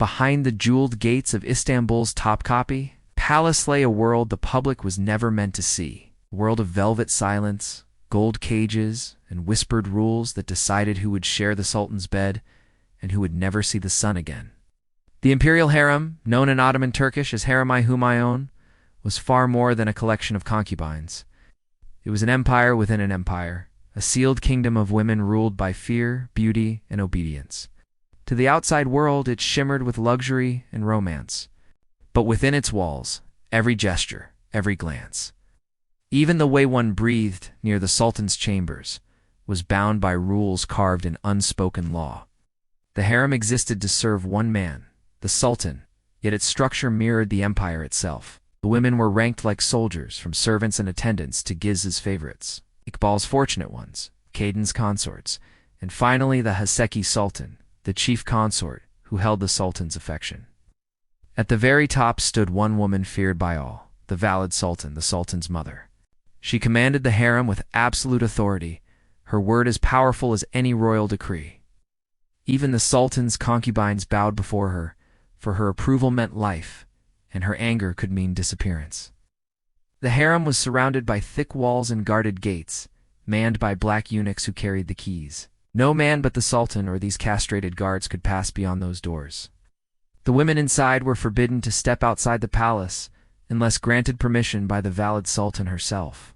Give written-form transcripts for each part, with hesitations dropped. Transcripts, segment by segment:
Behind the jeweled gates of Istanbul's Topkapi Palace lay a world the public was never meant to see. A world of velvet silence, gold cages, and whispered rules that decided who would share the Sultan's bed and who would never see the sun again. The Imperial Harem, known in Ottoman Turkish as Harem-I Humayun, was far more than a collection of concubines. It was an empire within an empire, a sealed kingdom of women ruled by fear, beauty, and obedience. To the outside world, it shimmered with luxury and romance. But within its walls, every gesture, every glance, even the way one breathed near the Sultan's chambers, was bound by rules carved in unspoken law. The harem existed to serve one man, the Sultan, yet its structure mirrored the empire itself. The women were ranked like soldiers, from servants and attendants to Giz's favorites, Iqbal's fortunate ones, Kadin's consorts, and finally the Haseki Sultan, the chief consort, who held the Sultan's affection. At the very top stood one woman feared by all, the valid Sultan, the Sultan's mother. She commanded the harem with absolute authority, her word as powerful as any royal decree. Even the Sultan's concubines bowed before her, for her approval meant life, and her anger could mean disappearance. The harem was surrounded by thick walls and guarded gates, manned by black eunuchs who carried the keys. No man but the Sultan or these castrated guards could pass beyond those doors. The women inside were forbidden to step outside the palace unless granted permission by the valid Sultan herself.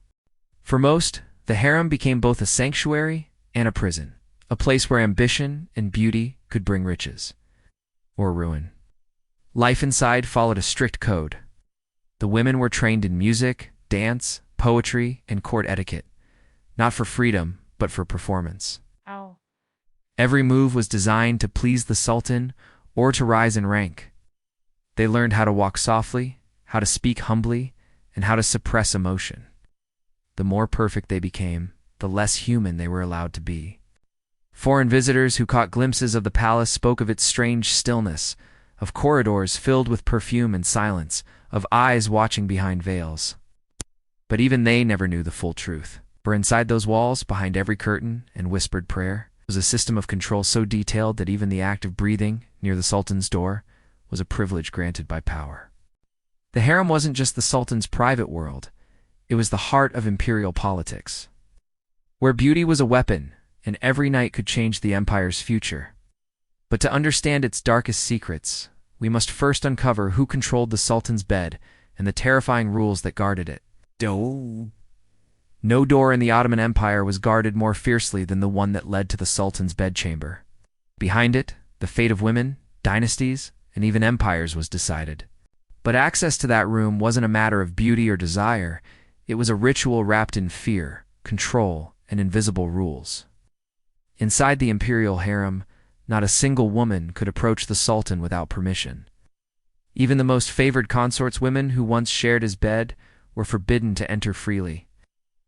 For most, the harem became both a sanctuary and a prison, a place where ambition and beauty could bring riches or ruin. Life inside followed a strict code. The women were trained in music, dance, poetry, and court etiquette, not for freedom, but for performance. Ow. Every move was designed to please the Sultan or to rise in rank. They learned how to walk softly, how to speak humbly, and how to suppress emotion. The more perfect they became, the less human they were allowed to be. Foreign visitors who caught glimpses of the palace spoke of its strange stillness, of corridors filled with perfume and silence, of eyes watching behind veils. But even they never knew the full truth, for inside those walls, behind every curtain and whispered prayer, was a system of control so detailed that even the act of breathing near the Sultan's door was a privilege granted by power. The harem wasn't just the Sultan's private world, it was the heart of imperial politics, where beauty was a weapon and every night could change the empire's future. But to understand its darkest secrets, we must first uncover who controlled the Sultan's bed and the terrifying rules that guarded it. No door in the Ottoman Empire was guarded more fiercely than the one that led to the Sultan's bedchamber. Behind it, the fate of women, dynasties, and even empires was decided. But access to that room wasn't a matter of beauty or desire, it was a ritual wrapped in fear, control, and invisible rules. Inside the imperial harem, not a single woman could approach the Sultan without permission. Even the most favored consort's women who once shared his bed were forbidden to enter freely.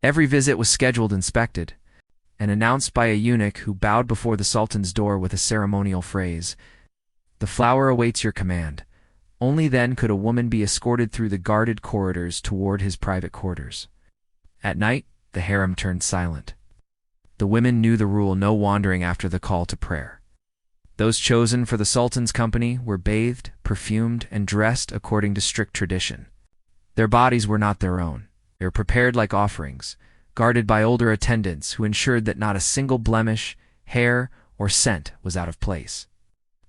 Every visit was scheduled, inspected, and announced by a eunuch who bowed before the Sultan's door with a ceremonial phrase, "The flower awaits your command." Only then could a woman be escorted through the guarded corridors toward his private quarters. At night, the harem turned silent. The women knew the rule: no wandering after the call to prayer. Those chosen for the Sultan's company were bathed, perfumed, and dressed according to strict tradition. Their bodies were not their own. They were prepared like offerings, guarded by older attendants who ensured that not a single blemish, hair, or scent was out of place.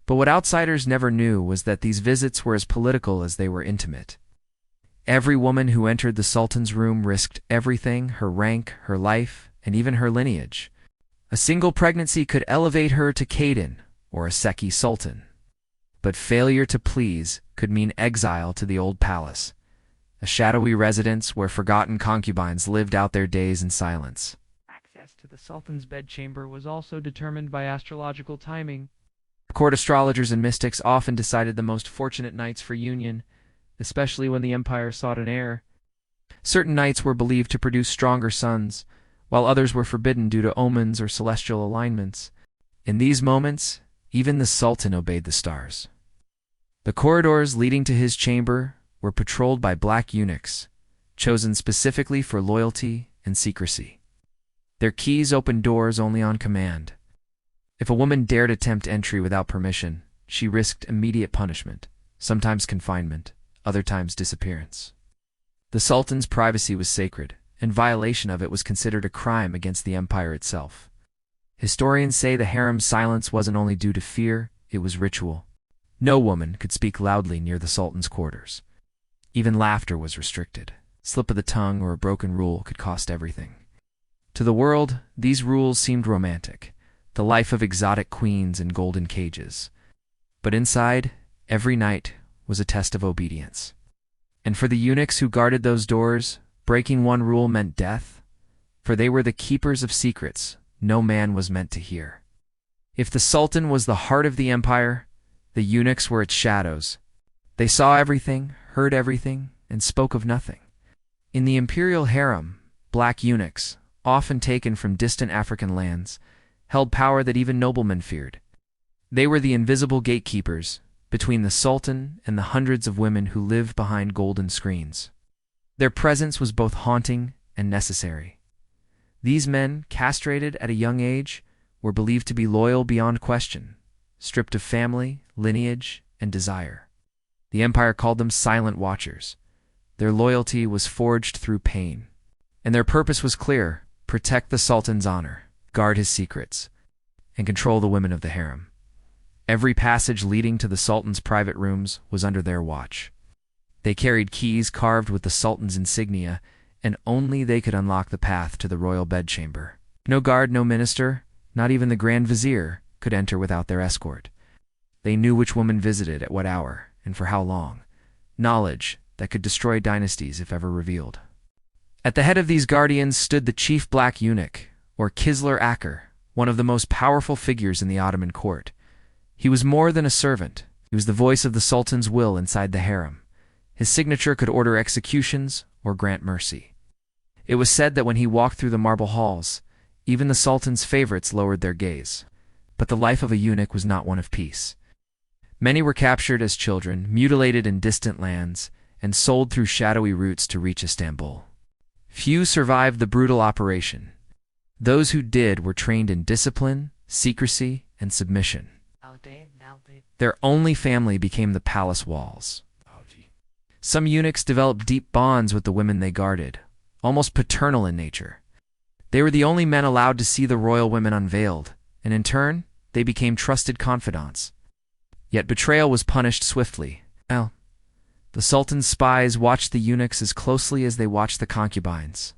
But what outsiders never knew was that these visits were as political as they were intimate. Every woman who entered the Sultan's room risked everything: her rank, her life, and even her lineage. A single pregnancy could elevate her to Kadin or a Haseki Sultan. But failure to please could mean exile to the old palace, a shadowy residence where forgotten concubines lived out their days in silence. Access to the Sultan's bedchamber was also determined by astrological timing. Court astrologers and mystics often decided the most fortunate nights for union, especially when the empire sought an heir. Certain nights were believed to produce stronger sons, while others were forbidden due to omens or celestial alignments. In these moments, even the Sultan obeyed the stars. The corridors leading to his chamber were patrolled by black eunuchs, chosen specifically for loyalty and secrecy. Their keys opened doors only on command. If a woman dared attempt entry without permission, she risked immediate punishment, sometimes confinement, other times disappearance. The Sultan's privacy was sacred, and violation of it was considered a crime against the empire itself. Historians say the harem's silence wasn't only due to fear, it was ritual. No woman could speak loudly near the Sultan's quarters. Even laughter was restricted. Slip of the tongue or a broken rule could cost everything. To the world, these rules seemed romantic, the life of exotic queens in golden cages. But inside, every night was a test of obedience. And for the eunuchs who guarded those doors, breaking one rule meant death, for they were the keepers of secrets no man was meant to hear. If the Sultan was the heart of the empire, the eunuchs were its shadows. They saw everything, heard everything, and spoke of nothing. In the Imperial Harem, black eunuchs, often taken from distant African lands, held power that even noblemen feared. They were the invisible gatekeepers between the Sultan and the hundreds of women who lived behind golden screens. Their presence was both haunting and necessary. These men, castrated at a young age, were believed to be loyal beyond question, stripped of family, lineage, and desire. The empire called them silent watchers. Their loyalty was forged through pain. And their purpose was clear: protect the Sultan's honor, guard his secrets, and control the women of the harem. Every passage leading to the Sultan's private rooms was under their watch. They carried keys carved with the Sultan's insignia, and only they could unlock the path to the royal bedchamber. No guard, no minister, not even the Grand Vizier, could enter without their escort. They knew which woman visited at what hour, and for how long. Knowledge that could destroy dynasties if ever revealed. At the head of these guardians stood the chief black eunuch, or Kisler Aker, one of the most powerful figures in the Ottoman court. He was more than a servant. He was the voice of the Sultan's will inside the harem. His signature could order executions or grant mercy. It was said that when he walked through the marble halls, even the Sultan's favorites lowered their gaze. But the life of a eunuch was not one of peace. Many were captured as children, mutilated in distant lands, and sold through shadowy routes to reach Istanbul. Few survived the brutal operation. Those who did were trained in discipline, secrecy, and submission. Their only family became the palace walls. Some eunuchs developed deep bonds with the women they guarded, almost paternal in nature. They were the only men allowed to see the royal women unveiled, and in turn, they became trusted confidants. Yet betrayal was punished swiftly. The Sultan's spies watched the eunuchs as closely as they watched the concubines.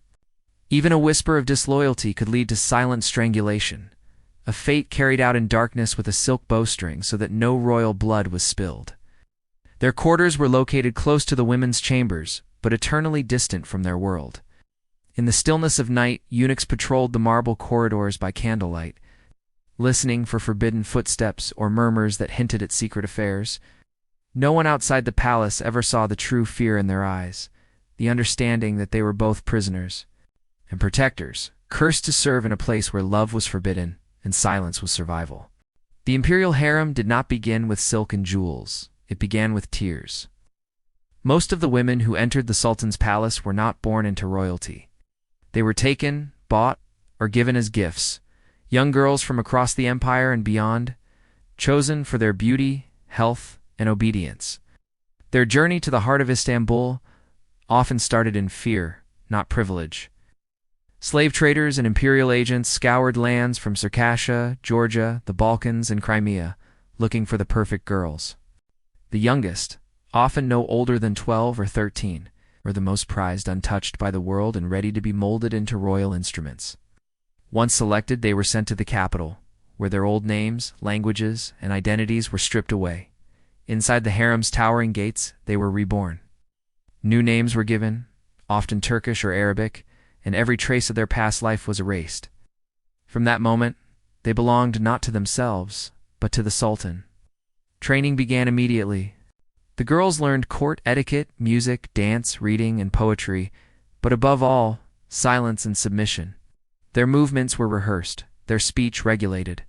Even a whisper of disloyalty could lead to silent strangulation, a fate carried out in darkness with a silk bowstring so that no royal blood was spilled. Their quarters were located close to the women's chambers, but eternally distant from their world. In the stillness of night, eunuchs patrolled the marble corridors by candlelight, listening for forbidden footsteps or murmurs that hinted at secret affairs. No one outside the palace ever saw the true fear in their eyes, the understanding that they were both prisoners and protectors, cursed to serve in a place where love was forbidden and silence was survival. The Imperial Harem did not begin with silk and jewels. It began with tears. Most of the women who entered the Sultan's palace were not born into royalty. They were taken, bought, or given as gifts, young girls from across the empire and beyond, chosen for their beauty, health, and obedience. Their journey to the heart of Istanbul often started in fear, not privilege. Slave traders and imperial agents scoured lands from Circassia, Georgia, the Balkans, and Crimea, looking for the perfect girls. The youngest, often no older than 12 or 13, were the most prized, untouched by the world and ready to be molded into royal instruments. Once selected, they were sent to the capital, where their old names, languages, and identities were stripped away. Inside the harem's towering gates, they were reborn. New names were given, often Turkish or Arabic, and every trace of their past life was erased. From that moment, they belonged not to themselves, but to the Sultan. Training began immediately. The girls learned court etiquette, music, dance, reading, and poetry, but above all, silence and submission. Their movements were rehearsed, their speech regulated.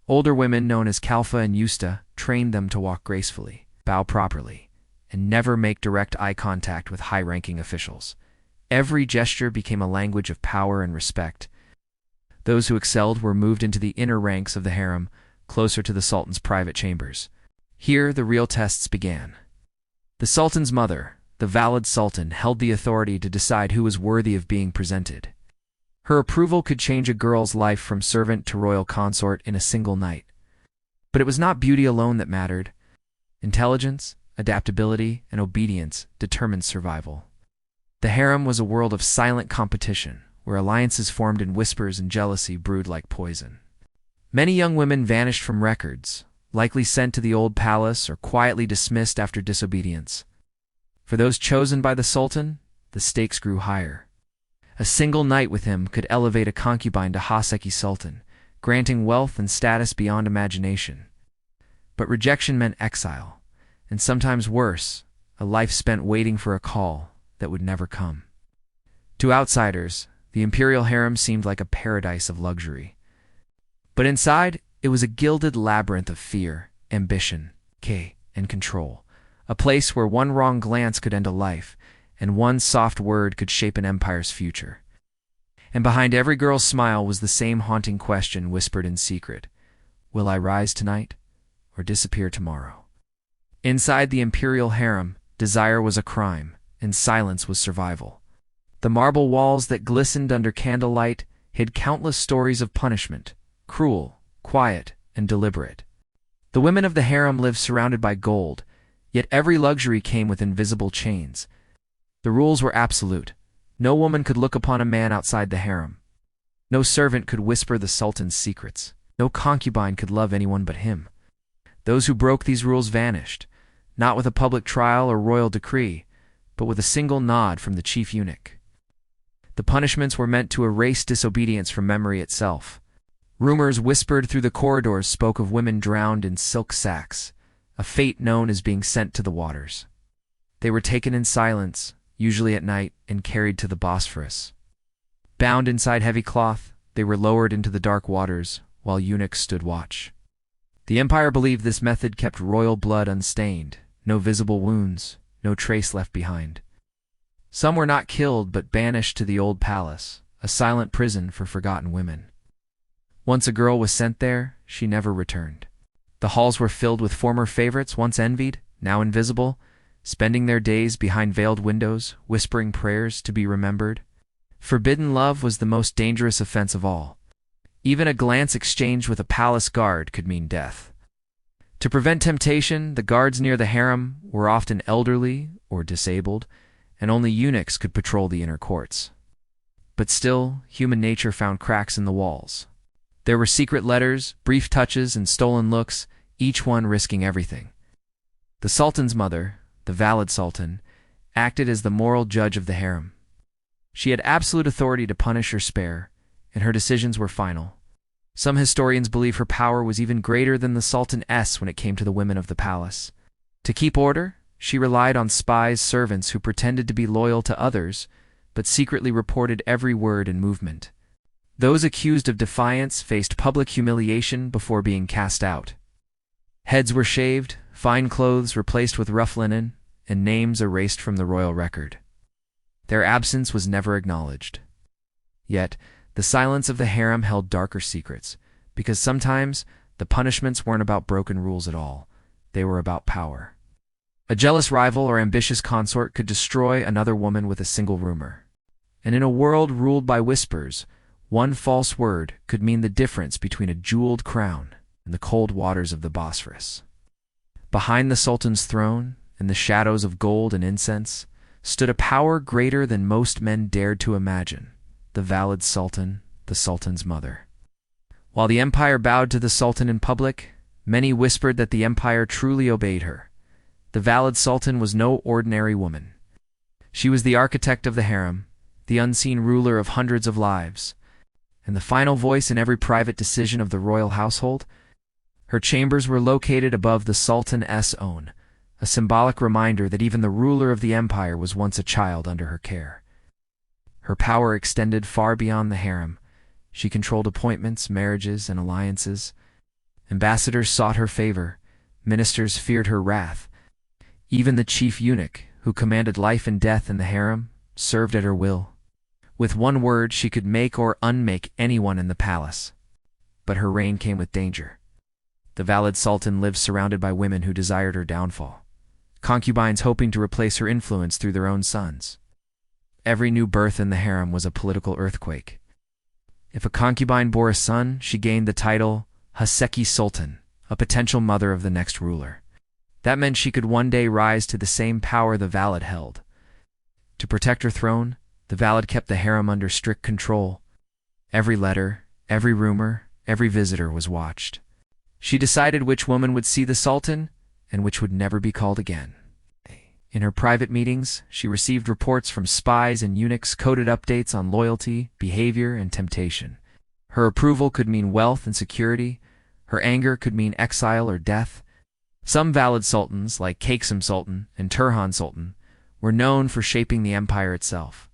Older women, known as Kalfa and Yusta, trained them to walk gracefully, bow properly, and never make direct eye contact with high-ranking officials. Every gesture became a language of power and respect. Those who excelled were moved into the inner ranks of the harem, closer to the Sultan's private chambers. Here the real tests began. The Sultan's mother, the valid Sultan, held the authority to decide who was worthy of being presented. Her approval could change a girl's life from servant to royal consort in a single night. But it was not beauty alone that mattered. Intelligence, adaptability, and obedience determined survival. The harem was a world of silent competition, where alliances formed in whispers and jealousy brewed like poison. Many young women vanished from records, likely sent to the old palace or quietly dismissed after disobedience. For those chosen by the Sultan, the stakes grew higher. A single night with him could elevate a concubine to Haseki Sultan, granting wealth and status beyond imagination. But rejection meant exile, and sometimes worse, a life spent waiting for a call that would never come. To outsiders, the Imperial Harem seemed like a paradise of luxury. But inside, it was a gilded labyrinth of fear, ambition, and control, a place where one wrong glance could end a life, and one soft word could shape an empire's future. And behind every girl's smile was the same haunting question whispered in secret: will I rise tonight or disappear tomorrow? Inside the Imperial Harem, desire was a crime, and silence was survival. The marble walls that glistened under candlelight hid countless stories of punishment, cruel, quiet, and deliberate. The women of the harem lived surrounded by gold, yet every luxury came with invisible chains. The rules were absolute. No woman could look upon a man outside the harem. No servant could whisper the Sultan's secrets. No concubine could love anyone but him. Those who broke these rules vanished, not with a public trial or royal decree, but with a single nod from the chief eunuch. The punishments were meant to erase disobedience from memory itself. Rumors whispered through the corridors spoke of women drowned in silk sacks, a fate known as being sent to the waters. They were taken in silence, usually at night, and carried to the Bosphorus. Bound inside heavy cloth, they were lowered into the dark waters, while eunuchs stood watch. The empire believed this method kept royal blood unstained, no visible wounds, no trace left behind. Some were not killed but banished to the old palace, a silent prison for forgotten women. Once a girl was sent there, she never returned. The halls were filled with former favorites, once envied, now invisible, spending their days behind veiled windows, whispering prayers to be remembered. Forbidden love was the most dangerous offense of all. Even a glance exchanged with a palace guard could mean death. To prevent temptation, the guards near the harem were often elderly or disabled, and only eunuchs could patrol the inner courts. But still, human nature found cracks in the walls. There were secret letters, brief touches, and stolen looks, each one risking everything. The Sultan's mother, the valid Sultan, acted as the moral judge of the harem. She had absolute authority to punish or spare, and her decisions were final. Some historians believe her power was even greater than the Sultan's when it came to the women of the palace. To keep order, she relied on spies, servants who pretended to be loyal to others, but secretly reported every word and movement. Those accused of defiance faced public humiliation before being cast out. Heads were shaved, fine clothes replaced with rough linen, and names erased from the royal record. Their absence was never acknowledged. Yet, the silence of the harem held darker secrets, because sometimes the punishments weren't about broken rules at all. They were about power. A jealous rival or ambitious consort could destroy another woman with a single rumor. And in a world ruled by whispers, one false word could mean the difference between a jeweled crown and the cold waters of the Bosphorus. Behind the Sultan's throne, in the shadows of gold and incense, stood a power greater than most men dared to imagine: the valid Sultan, the Sultan's mother. While the empire bowed to the Sultan in public, many whispered that the empire truly obeyed her. The valid Sultan was no ordinary woman. She was the architect of the harem, the unseen ruler of hundreds of lives, and the final voice in every private decision of the royal household. Her chambers were located above the Sultan's own, a symbolic reminder that even the ruler of the empire was once a child under her care. Her power extended far beyond the harem. She controlled appointments, marriages, and alliances. Ambassadors sought her favor. Ministers feared her wrath. Even the chief eunuch, who commanded life and death in the harem, served at her will. With one word, she could make or unmake anyone in the palace. But her reign came with danger. The valid sultan lived surrounded by women who desired her downfall, concubines hoping to replace her influence through their own sons. Every new birth in the harem was a political earthquake. If a concubine bore a son, she gained the title Haseki Sultan, a potential mother of the next ruler. That meant she could one day rise to the same power the valid held. To protect her throne, the valid kept the harem under strict control. Every letter, every rumor, every visitor was watched. She decided which woman would see the sultan and which would never be called again. In her private meetings, she received reports from spies and eunuchs, coded updates on loyalty, behavior, and temptation. Her approval could mean wealth and security. Her anger could mean exile or death. Some valid sultans, like Kaksum Sultan and Turhan Sultan, were known for shaping the empire itself.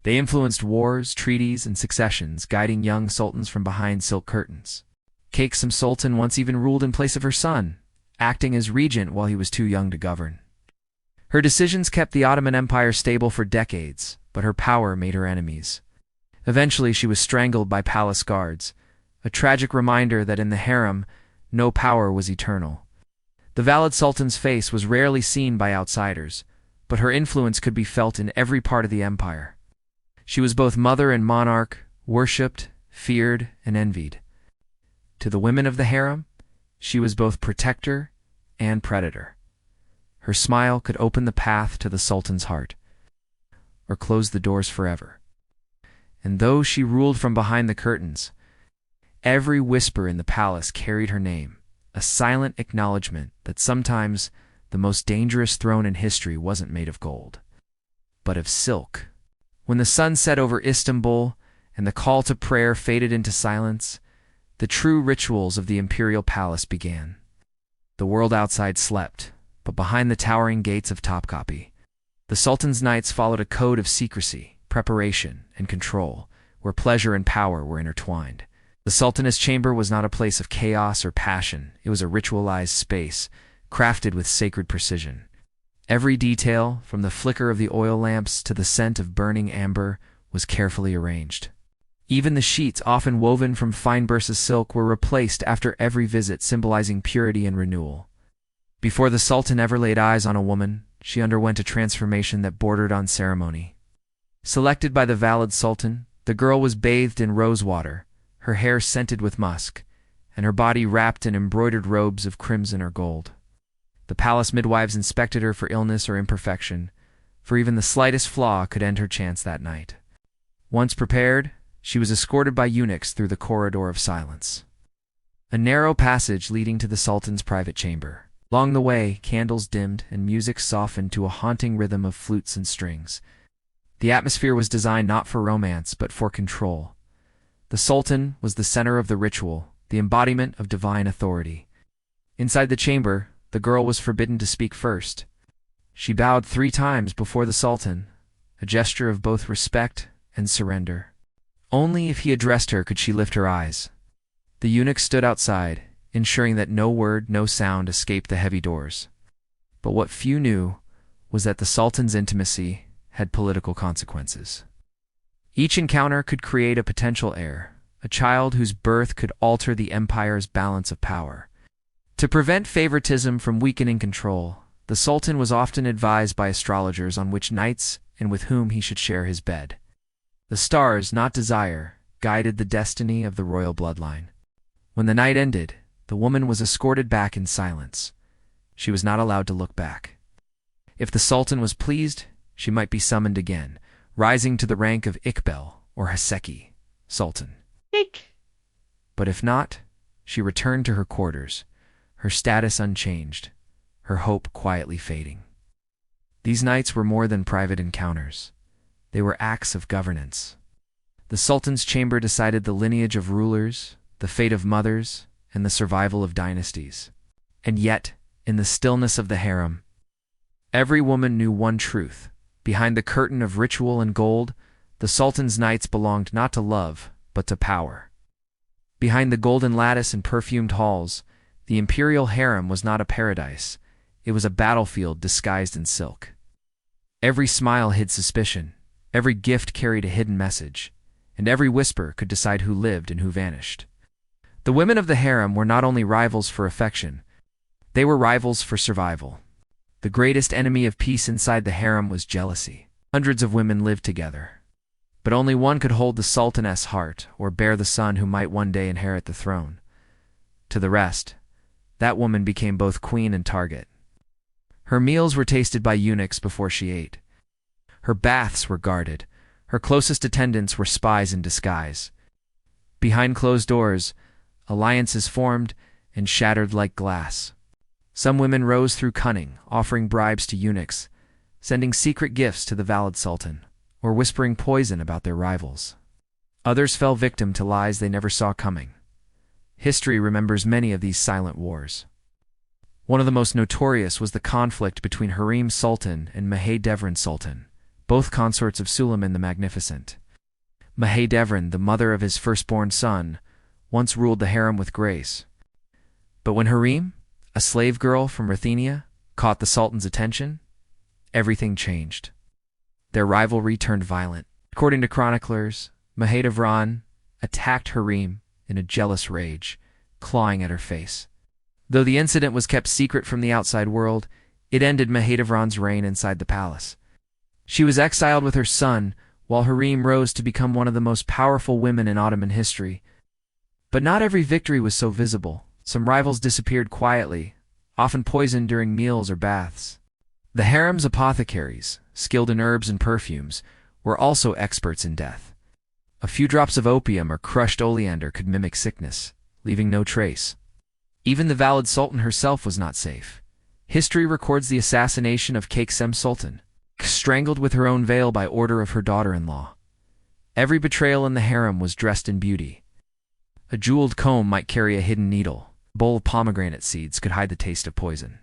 They influenced wars, treaties, and successions, guiding young sultans from behind silk curtains. Kaksum Sultan once even ruled in place of her son, acting as regent while he was too young to govern. Her decisions kept the Ottoman Empire stable for decades, but her power made her enemies. Eventually, she was strangled by palace guards, a tragic reminder that in the harem, no power was eternal. The valid sultan's face was rarely seen by outsiders, but her influence could be felt in every part of the empire. She was both mother and monarch, worshipped, feared, and envied. To the women of the harem, she was both protector and predator. Her smile could open the path to the sultan's heart, or close the doors forever. And though she ruled from behind the curtains, every whisper in the palace carried her name, a silent acknowledgement that sometimes the most dangerous throne in history wasn't made of gold, but of silk. When the sun set over Istanbul and the call to prayer faded into silence, the true rituals of the imperial palace began. The world outside slept, but behind the towering gates of Topkapi, the Sultan's knights followed a code of secrecy, preparation, and control, where pleasure and power were intertwined. The Sultaness chamber was not a place of chaos or passion. It was a ritualized space, crafted with sacred precision. Every detail, from the flicker of the oil lamps to the scent of burning amber, was carefully arranged. Even the sheets, often woven from fine Bursa silk, were replaced after every visit, symbolizing purity and renewal. Before the Sultan ever laid eyes on a woman, she underwent a transformation that bordered on ceremony. Selected by the valid Sultan, the girl was bathed in rose water, her hair scented with musk, and her body wrapped in embroidered robes of crimson or gold. The palace midwives inspected her for illness or imperfection, for even the slightest flaw could end her chance that night. Once prepared, she was escorted by eunuchs through the corridor of silence, a narrow passage leading to the Sultan's private chamber. Along the way, candles dimmed and music softened to a haunting rhythm of flutes and strings. The atmosphere was designed not for romance, but for control. The Sultan was the center of the ritual, the embodiment of divine authority. Inside the chamber, the girl was forbidden to speak first. She bowed 3 times before the Sultan, a gesture of both respect and surrender. Only if he addressed her could she lift her eyes. The eunuch stood outside, ensuring that no word, no sound escaped the heavy doors. But what few knew was that the Sultan's intimacy had political consequences. Each encounter could create a potential heir, a child whose birth could alter the empire's balance of power. To prevent favoritism from weakening control, the Sultan was often advised by astrologers on which nights and with whom he should share his bed. The stars, not desire, guided the destiny of the royal bloodline. When the night ended, the woman was escorted back in silence. She was not allowed to look back. If the Sultan was pleased, she might be summoned again, rising to the rank of Ikbel or Haseki Sultan. But if not, she returned to her quarters, her status unchanged, her hope quietly fading. These nights were more than private encounters. They were acts of governance. The Sultan's chamber decided the lineage of rulers, the fate of mothers, and the survival of dynasties. And yet, in the stillness of the harem, every woman knew one truth. Behind the curtain of ritual and gold, the Sultan's nights belonged not to love, but to power. Behind the golden lattice and perfumed halls, the Imperial Harem was not a paradise. It was a battlefield disguised in silk. Every smile hid suspicion, every gift carried a hidden message, and every whisper could decide who lived and who vanished. The women of the harem were not only rivals for affection, they were rivals for survival. The greatest enemy of peace inside the harem was jealousy. Hundreds of women lived together, but only one could hold the sultaness' heart or bear the son who might one day inherit the throne. To the rest, that woman became both queen and target. Her meals were tasted by eunuchs before she ate. Her baths were guarded. Her closest attendants were spies in disguise. Behind closed doors, alliances formed and shattered like glass. Some women rose through cunning, offering bribes to eunuchs, sending secret gifts to the valid sultan, or whispering poison about their rivals. Others fell victim to lies they never saw coming. History remembers many of these silent wars. One of the most notorious was the conflict between Harem Sultan and Mahidevran Sultan, both consorts of Suleiman the Magnificent. Mahidevran, the mother of his firstborn son, once ruled the harem with grace. But when Harem, a slave girl from Ruthenia, caught the Sultan's attention, everything changed. Their rivalry turned violent. According to chroniclers, Mahidevran attacked Harem in a jealous rage, clawing at her face. Though the incident was kept secret from the outside world, it ended Mahidevran's reign inside the palace. She was exiled with her son, while Harem rose to become one of the most powerful women in Ottoman history. But not every victory was so visible. Some rivals disappeared quietly, often poisoned during meals or baths. The harem's apothecaries, skilled in herbs and perfumes, were also experts in death. A few drops of opium or crushed oleander could mimic sickness, leaving no trace. Even the valid sultan herself was not safe. History records the assassination of Kaiksem Sultan, strangled with her own veil by order of her daughter-in-law. Every betrayal in the harem was dressed in beauty. A jeweled comb might carry a hidden needle. A bowl of pomegranate seeds could hide the taste of poison.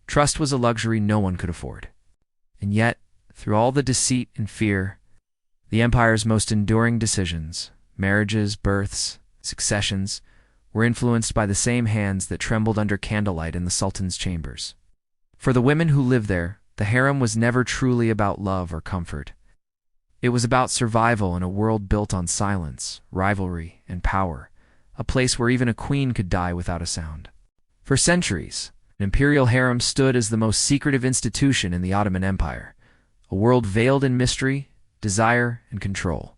Trust was a luxury no one could afford. And yet, through all the deceit and fear, the empire's most enduring decisions, marriages, births, successions, were influenced by the same hands that trembled under candlelight in the sultan's chambers. For the women who lived there, the harem was never truly about love or comfort. It was about survival in a world built on silence, rivalry, and power, a place where even a queen could die without a sound. For centuries, an imperial harem stood as the most secretive institution in the Ottoman Empire, a world veiled in mystery, desire, and control.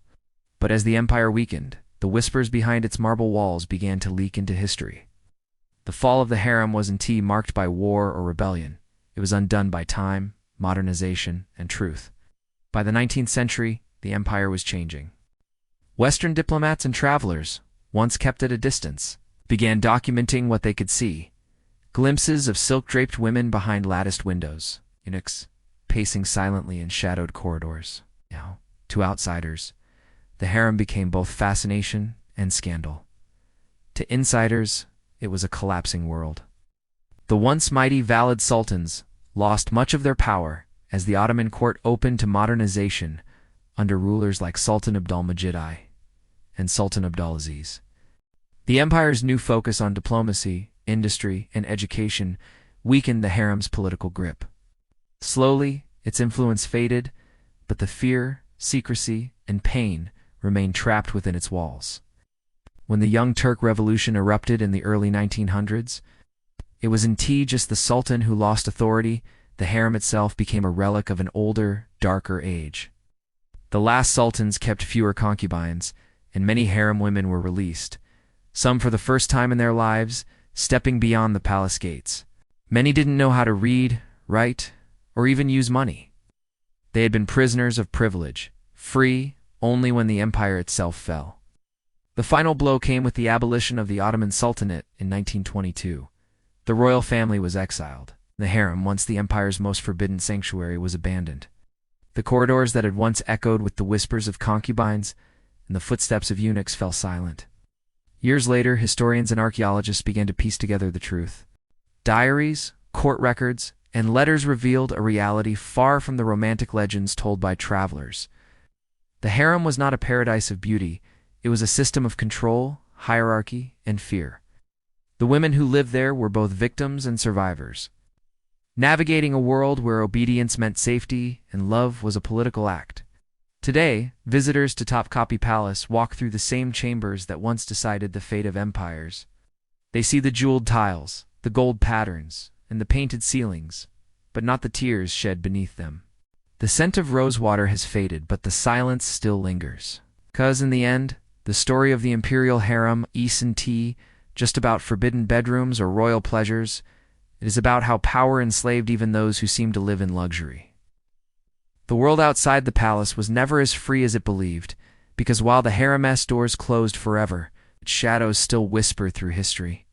But as the empire weakened, the whispers behind its marble walls began to leak into history. The fall of the harem wasn't marked by war or rebellion. It was undone by time, modernization, and truth. By the 19th century, the empire was changing. Western diplomats and travelers, once kept at a distance, began documenting what they could see. Glimpses of silk-draped women behind latticed windows, eunuchs pacing silently in shadowed corridors. To outsiders, the harem became both fascination and scandal. To insiders, it was a collapsing world. The once mighty valid sultans lost much of their power as the Ottoman court opened to modernization under rulers like Sultan Abdulmajid I and Sultan Abdulaziz. The empire's new focus on diplomacy, industry, and education weakened the harem's political grip. Slowly, its influence faded, but the fear, secrecy, and pain remained trapped within its walls. When the Young Turk Revolution erupted in the early 1900s, it was indeed just the sultan who lost authority. The harem itself became a relic of an older, darker age. The last sultans kept fewer concubines, and many harem women were released, some for the first time in their lives, stepping beyond the palace gates. Many didn't know how to read, write, or even use money. They had been prisoners of privilege, free only when the empire itself fell. The final blow came with the abolition of the Ottoman Sultanate in 1922. The royal family was exiled. The harem, once the empire's most forbidden sanctuary, was abandoned. The corridors that had once echoed with the whispers of concubines and the footsteps of eunuchs fell silent. Years later, historians and archaeologists began to piece together the truth. Diaries, court records, and letters revealed a reality far from the romantic legends told by travelers. The harem was not a paradise of beauty. It was a system of control, hierarchy, and fear. The women who lived there were both victims and survivors, navigating a world where obedience meant safety and love was a political act. Today, visitors to Topkapi Palace walk through the same chambers that once decided the fate of empires. They see the jeweled tiles, the gold patterns, and the painted ceilings, but not the tears shed beneath them. The scent of rosewater has faded, but the silence still lingers. 'Cause in the end, the story of the Imperial Harem isn't just about forbidden bedrooms or royal pleasures. It is about how power enslaved even those who seem to live in luxury. The world outside the palace was never as free as it believed, because while the harem's doors closed forever, its shadows still whisper through history.